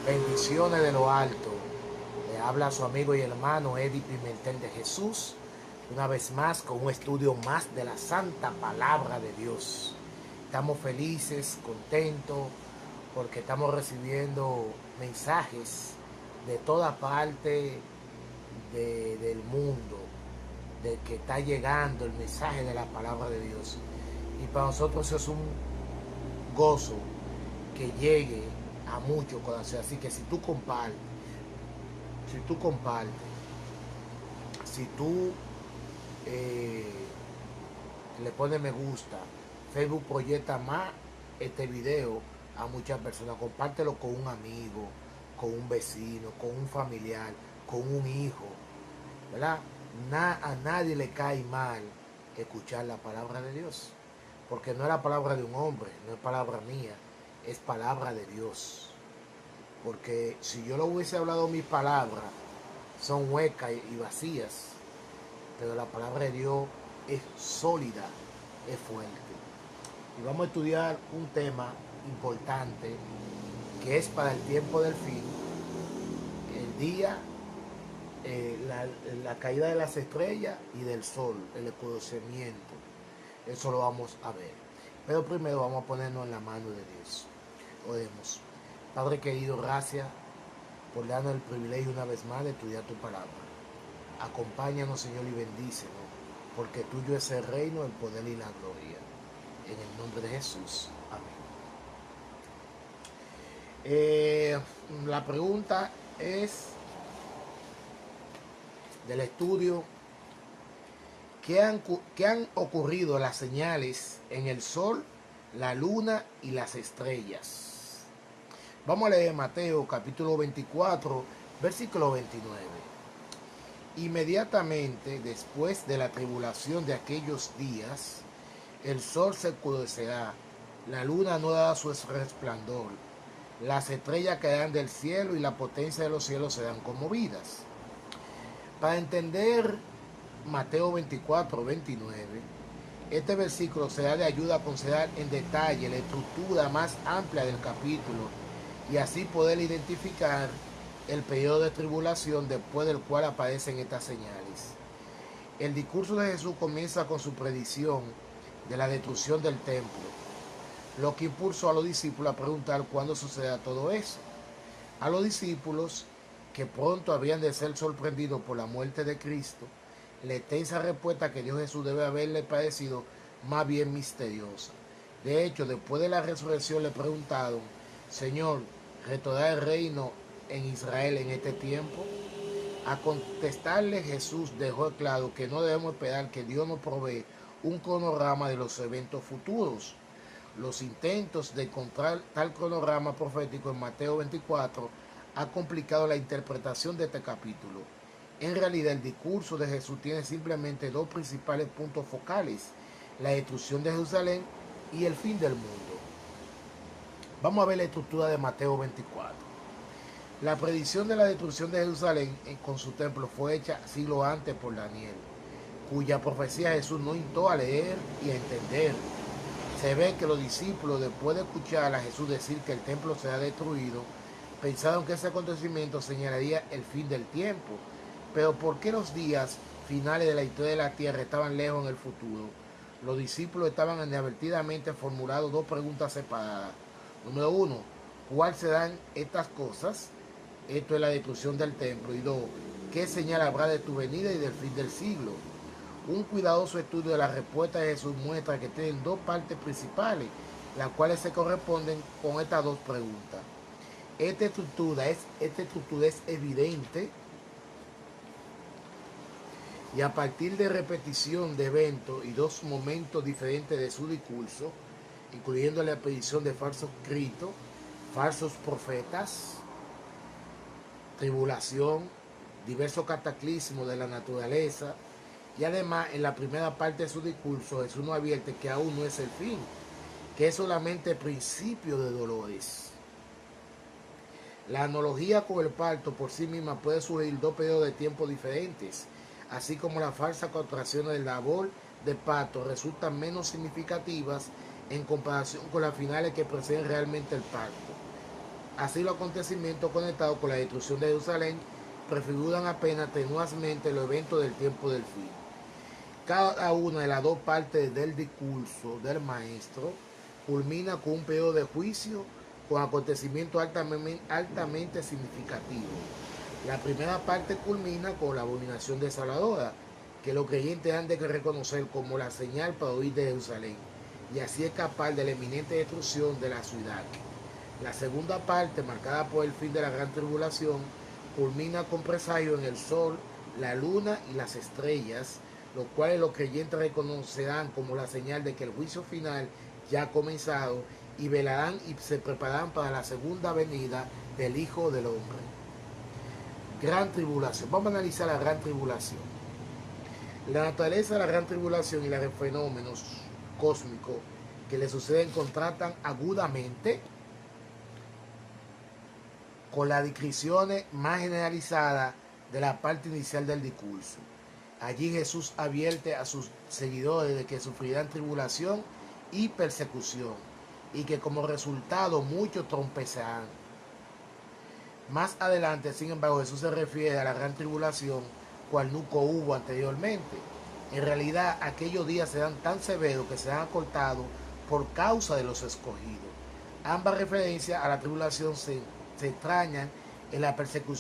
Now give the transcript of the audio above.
Bendiciones de lo alto. Le habla su amigo y hermano Eddie Pimentel de Jesús, una vez más con un estudio más de la santa palabra de Dios. Estamos felices, contentos, porque estamos recibiendo mensajes de toda parte del mundo, de que está llegando el mensaje de la palabra de Dios. Y para nosotros eso es un gozo que llegue a muchos corazones. Así que si tú compartes, si tú eh, le pones me gusta, Facebook proyecta más este video a muchas personas. Compártelo con un amigo, con un vecino, con un familiar, con un hijo, ¿verdad? A nadie le cae mal escuchar la palabra de Dios, porque no es la palabra de un hombre, no es palabra mía, es palabra de Dios. Porque si yo lo hubiese hablado, mis palabras son huecas y vacías, pero la palabra de Dios es sólida, es fuerte. Y vamos a estudiar un tema importante que es para el tiempo del fin, el día, la caída de las estrellas y del sol, el escurecimiento. Eso lo vamos a ver. Pero primero vamos a ponernos en la mano de Dios. Oremos. Padre querido, gracias por darnos el privilegio una vez más de estudiar tu palabra. Acompáñanos, Señor, y bendícenos, porque tuyo es el reino, el poder y la gloria. En el nombre de Jesús. Amén. La pregunta es del estudio: ¿qué han ocurrido las señales en el sol, la luna y las estrellas? Vamos a leer Mateo capítulo 24, versículo 29. Inmediatamente después de la tribulación de aquellos días, el sol se oscurecerá, la luna no dará su resplandor, las estrellas caerán del cielo y la potencia de los cielos serán conmovidas. Para entender Mateo 24, 29, este versículo será de ayuda a considerar en detalle la estructura más amplia del capítulo y así poder identificar el periodo de tribulación después del cual aparecen estas señales. El discurso de Jesús comienza con su predicción de la destrucción del templo, lo que impulsó a los discípulos a preguntar cuándo sucederá todo eso. A los discípulos, que pronto habían de ser sorprendidos por la muerte de Cristo, la extensa respuesta que dio Jesús debe haberle parecido más bien misteriosa. De hecho, después de la resurrección le preguntaron: Señor, ¿retornará el reino en Israel en este tiempo? A contestarle, Jesús dejó claro que no debemos esperar que Dios nos provee un cronograma de los eventos futuros. Los intentos de encontrar tal cronograma profético en Mateo 24 ha complicado la interpretación de este capítulo. En realidad, el discurso de Jesús tiene simplemente dos principales puntos focales: la destrucción de Jerusalén y el fin del mundo. Vamos a ver la estructura de Mateo 24. La predicción de la destrucción de Jerusalén con su templo fue hecha siglos antes por Daniel, cuya profecía Jesús no instó a leer y a entender. Se ve que los discípulos, después de escuchar a Jesús decir que el templo será destruido, pensaron que ese acontecimiento señalaría el fin del tiempo. Pero ¿por qué los días finales de la historia de la tierra estaban lejos en el futuro? Los discípulos estaban inadvertidamente formulando dos preguntas separadas. Número uno, ¿cuáles serán estas cosas? Esto es la destrucción del templo. Y dos, ¿qué señal habrá de tu venida y del fin del siglo? Un cuidadoso estudio de la respuesta de Jesús muestra que tienen dos partes principales, las cuales se corresponden con estas dos preguntas. Esta estructura es evidente, y a partir de repetición de eventos y dos momentos diferentes de su discurso, incluyendo la aparición de falsos Cristos, falsos profetas, tribulación, diversos cataclismos de la naturaleza, y además en la primera parte de su discurso Jesús nos advierte que aún no es el fin, que es solamente el principio de dolores. La analogía con el parto por sí misma puede sugerir dos periodos de tiempo diferentes, así como las falsas contracciones del labor de parto resultan menos significativas en comparación con las finales que preceden realmente el parto. Así los acontecimientos conectados con la destrucción de Jerusalén prefiguran apenas tenuazmente los eventos del tiempo del fin. Cada una de las dos partes del discurso del maestro culmina con un periodo de juicio con acontecimientos altamente significativos. La primera parte culmina con la abominación desoladora, que los creyentes han de reconocer como la señal para huir de Jerusalén y así escapar de la eminente destrucción de la ciudad. La segunda parte, marcada por el fin de la gran tribulación, culmina con presagio en el sol, la luna y las estrellas, los cuales los creyentes reconocerán como la señal de que el juicio final ya ha comenzado y velarán y se prepararán para la segunda venida del Hijo del Hombre. Gran tribulación. Vamos a analizar la gran tribulación. La naturaleza de la gran tribulación y los fenómenos cósmicos que le suceden contrastan agudamente con las descripciones más generalizadas de la parte inicial del discurso. Allí Jesús advierte a sus seguidores de que sufrirán tribulación y persecución y que como resultado muchos tropezarán. Más adelante, sin embargo, Jesús se refiere a la gran tribulación cual nunca hubo anteriormente. En realidad, aquellos días serán tan severos que serán acortados por causa de los escogidos. Ambas referencias a la tribulación se extrañan en la persecución